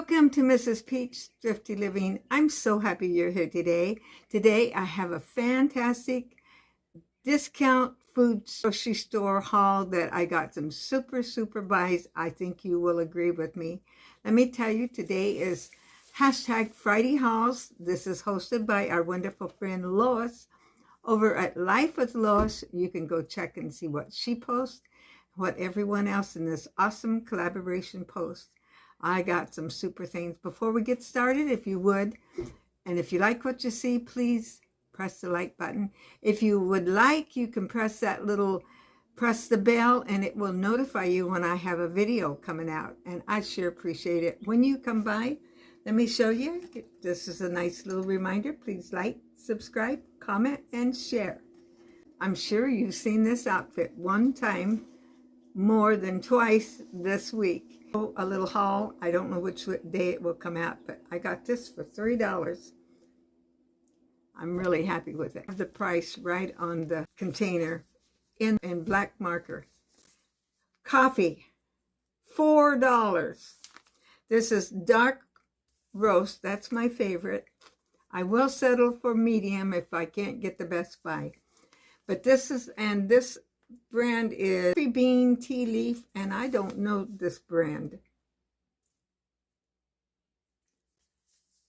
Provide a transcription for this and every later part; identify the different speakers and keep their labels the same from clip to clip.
Speaker 1: Welcome to Mrs. Peach Thrifty Living. I'm so happy you're here today. Today I have a fantastic discount food grocery store haul that I got some super buys. I think you will agree with me. Let me tell you, today is hashtag Friday Hauls. This is hosted by our wonderful friend Lois over at Life with Lois. You can go check and see what she posts, what everyone else in this awesome collaboration posts. I got some super things. Before we get started, if you would, and if you like what you see, please press the like button. If you would like, you can press the bell, and it will notify you when I have a video coming out. And I sure appreciate it. When you come by, let me show you. This is a nice little reminder. Please like, subscribe, comment, and share. I'm sure you've seen this outfit one time, more than twice this week. A little haul. I don't know which day it will come out, but I got this for $3. I'm really happy with it. I have the price right on the container in black marker. Coffee, $4. This is dark roast. That's my favorite. I will settle for medium if I can't get the Best Buy. But this brand is Coffee Bean Tea Leaf, and I don't know this brand,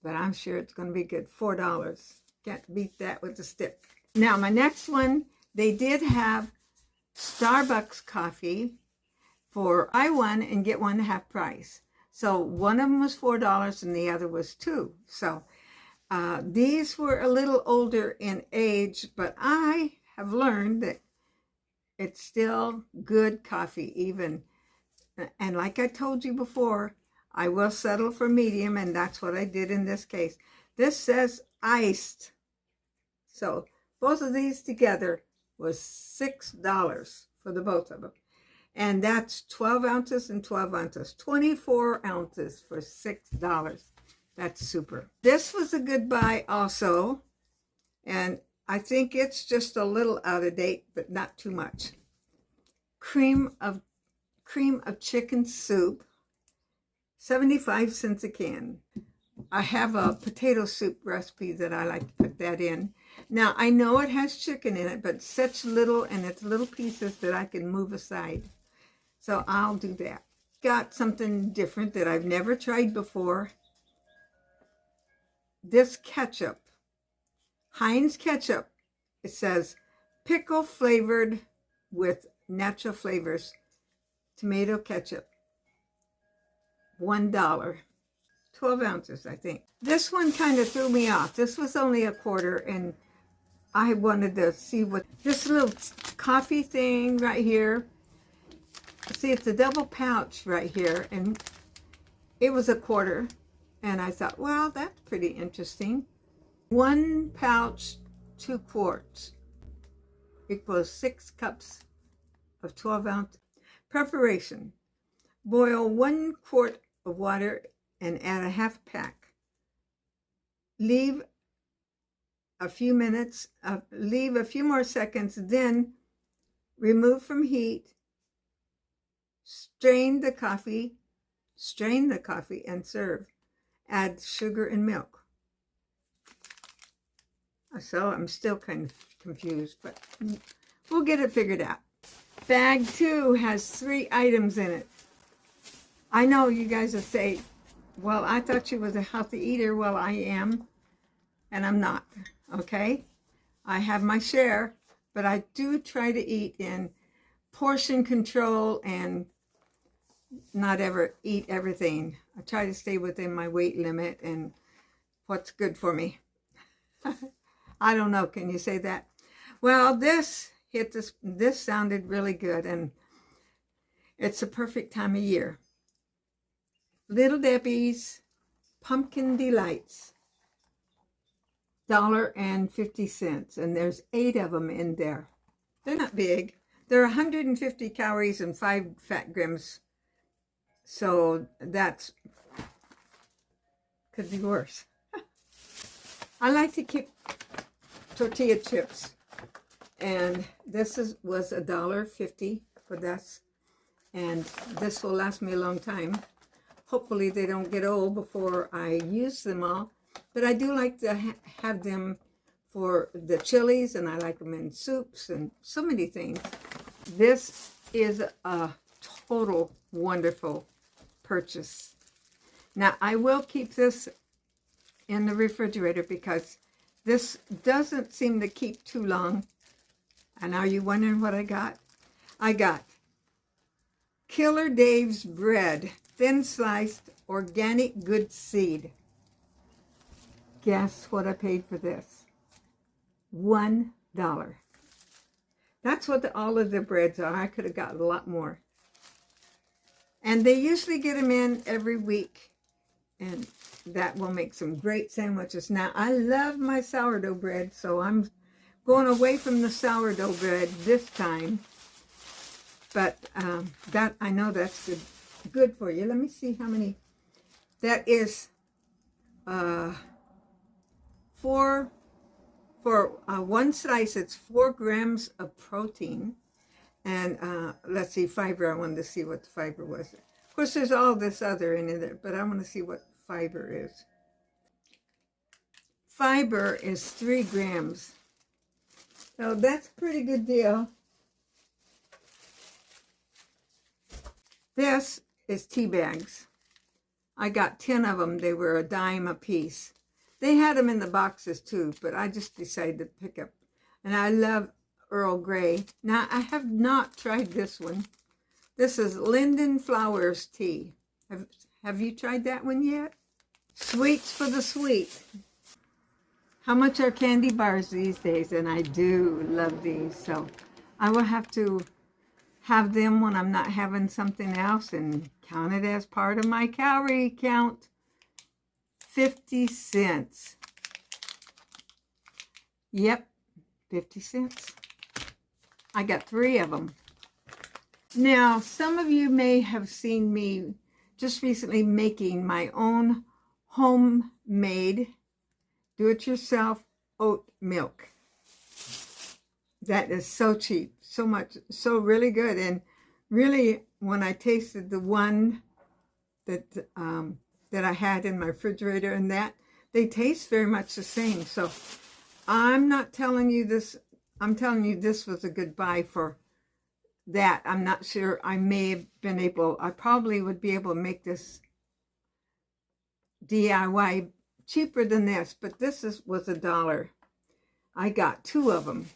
Speaker 1: but I'm sure it's going to be good. $4. Can't beat that with a stick. Now, my next one, they did have Starbucks coffee for buy one and get one half price. So one of them was $4 and the other was $2. So these were a little older in age, but I have learned that it's still good coffee even. And like I told you before, I will settle for medium, and that's what I did in this case. This says iced. So both of these together was $6 for the both of them. And that's 12 ounces and 12 ounces. 24 ounces for $6. That's super. This was a good buy also. And I think it's just a little out of date, but not too much. Cream of chicken soup, 75 cents a can. I have a potato soup recipe that I like to put that in. Now, I know it has chicken in it, but such little, and it's little pieces that I can move aside. So I'll do that. Got something different that I've never tried before. This ketchup. Heinz ketchup. It says pickle flavored with natural flavors. Tomato ketchup. $1. 12 ounces, I think. This one kind of threw me off. This was only a quarter, and I wanted to see what this little coffee thing right here. See, it's a double pouch right here, and it was a quarter. And I thought, well, that's pretty interesting. 1 pouch, 2 quarts equals 6 cups of 12 ounce. Preparation. Boil 1 quart of water and add a half pack. Leave a few minutes, leave a few more seconds, then remove from heat. Strain the coffee and serve. Add sugar and milk. So I'm still kind of confused, but we'll get it figured out. Bag 2 has 3 items in it. I know you guys will say, well, I thought you was a healthy eater. Well, I am, and I'm not, okay? I have my share, but I do try to eat in portion control and not ever eat everything. I try to stay within my weight limit and what's good for me. I don't know, can you say that? Well, this sounded really good, and it's a perfect time of year. Little Debbie's Pumpkin Delights, $1.50, and there's 8 of them in there. They're not big. They're 150 calories and 5 fat grams. So that's could be worse. I like to keep tortilla chips, and this was $1.50 for this, and this will last me a long time. hopefully they don't get old before I use them all. But I do like to have them for the chilies, and I like them in soups and so many things. This is a total wonderful purchase. Now, I will keep this in the refrigerator because this doesn't seem to keep too long. And are you wondering what I got? I got Killer Dave's bread, thin sliced, organic good seed. Guess what I paid for this? $1. That's what all of the breads are. I could have gotten a lot more. And they usually get them in every week. And that will make some great sandwiches. Now, I love my sourdough bread, so I'm going away from the sourdough bread this time. But that, I know that's good for you. Let me see how many. That is for one slice, it's 4 grams of protein. And let's see, fiber. I wanted to see what the fiber was. Of course, there's all this other in there, but I want to see what fiber is. Fiber is 3 grams. So that's a pretty good deal. This is tea bags. I got 10 of them. They were $0.10 a piece. They had them in the boxes too, but I just decided to pick up. And I love Earl Grey. Now, I have not tried this one. This is Linden Flowers tea. Have you tried that one yet? Sweets for the sweet. How much are candy bars these days? And I do love these. So I will have to have them when I'm not having something else and count it as part of my calorie count. 50 cents. Yep, 50 cents. I got 3 of them. Now, some of you may have seen me just recently making my own homemade, do-it-yourself oat milk. That is so cheap, so much, so really good. And really, when I tasted the one that that I had in my refrigerator and that, they taste very much the same. So I'm not telling you this, I'm telling you this was a good buy for that. I'm not sure. I may have been able, I probably would be able to make this DIY cheaper than this, but this was $1. I got 2 of them.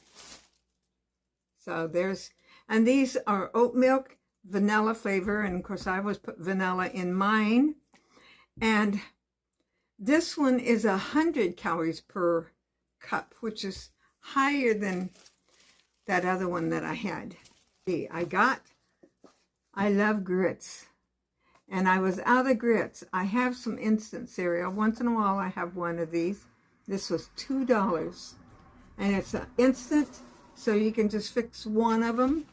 Speaker 1: So there's, and these are oat milk, vanilla flavor, and of course I always put vanilla in mine. And this one is 100 calories per cup, which is higher than that other one that I had. I love grits. And I was out of grits. I have some instant cereal. Once in a while I have one of these. This was $2. And it's instant, so you can just fix one of them.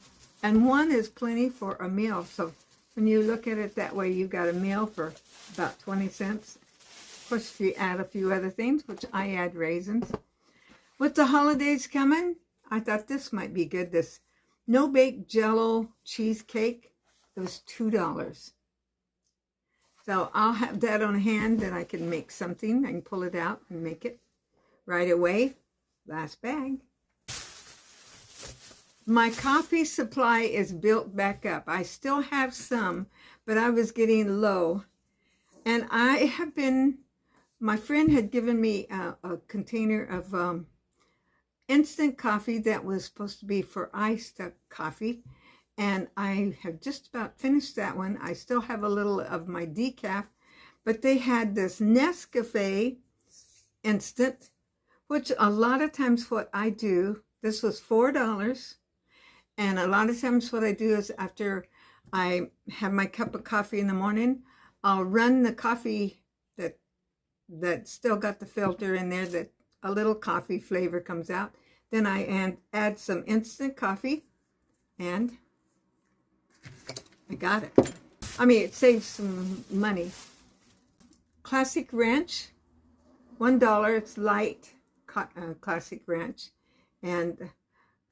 Speaker 1: And one is plenty for a meal. So when you look at it that way, you got a meal for about 20 cents. Of course, if you add a few other things, which I add raisins. With the holidays coming, I thought this might be good. This no-bake Jell-O cheesecake. It was $2. So I'll have that on hand, and I can make something. I can pull it out and make it right away. Last bag. My coffee supply is built back up. I still have some, but I was getting low. And I have been, my friend had given me a container of instant coffee that was supposed to be for iced coffee. And I have just about finished that one. I still have a little of my decaf, but they had this Nescafe instant, which a lot of times what I do, this was $4. And a lot of times what I do is after I have my cup of coffee in the morning, I'll run the coffee that still got the filter in there, that a little coffee flavor comes out. Then I add some instant coffee, and I got it. I mean, it saves some money. Classic Ranch, $1. It's light Classic Ranch. And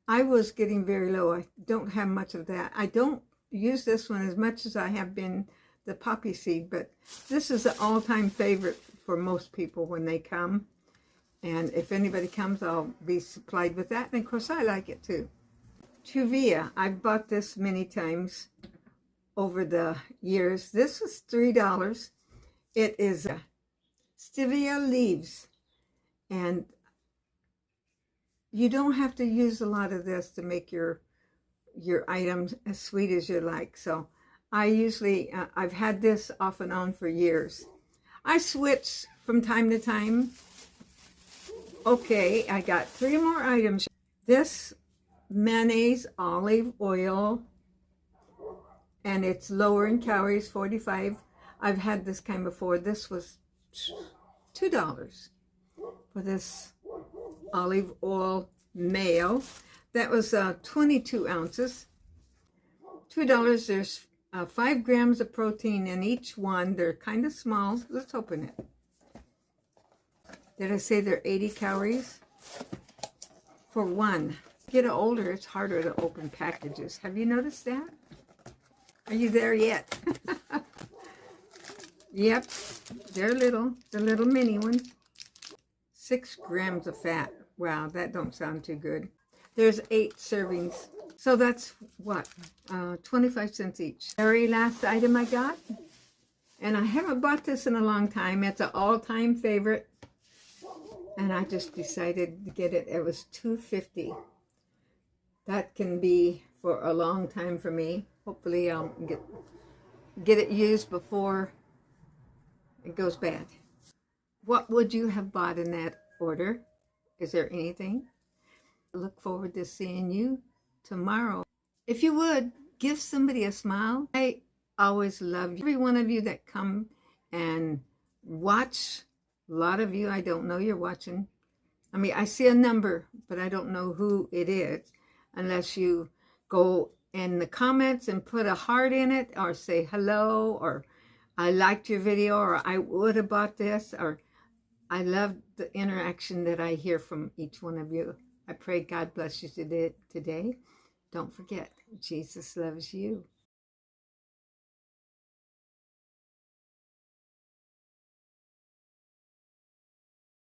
Speaker 1: I was getting very low. I don't have much of that. I don't use this one as much as I have been the poppy seed, but this is an all-time favorite for most people when they come. And if anybody comes, I'll be supplied with that. And of course, I like it too. Truvia, I've bought this many times over the years. This was $3. It is stevia leaves. And you don't have to use a lot of this to make your items as sweet as you like. So I usually, I've had this off and on for years. I switch from time to time. Okay, I got 3 more items. This mayonnaise olive oil, and it's lower in calories, 45. I've had this kind before. This was $2 for this olive oil mayo. That was 22 ounces. $2. There's 5 grams of protein in each one. They're kind of small. Let's open it. Did I say they're 80 calories? For one. Get older, it's harder to open packages. Have you noticed that? Are you there yet? Yep, they're little. The little mini ones. 6 grams of fat. Wow, that don't sound too good. There's 8 servings. So that's what? 25 cents each. Very last item I got. And I haven't bought this in a long time. It's an all-time favorite. And I just decided to get it. It was $2.50. That can be for a long time for me. Hopefully I'll get it used before it goes bad. What would you have bought in that order? Is there anything? I look forward to seeing you tomorrow. If you would, give somebody a smile. I always love every one of you that come and watch. A lot of you, I don't know you're watching. I mean, I see a number, but I don't know who it is unless you go in the comments and put a heart in it, or say hello, or I liked your video, or I would have bought this, or I love the interaction that I hear from each one of you. I pray God bless you today. Don't forget, Jesus loves you.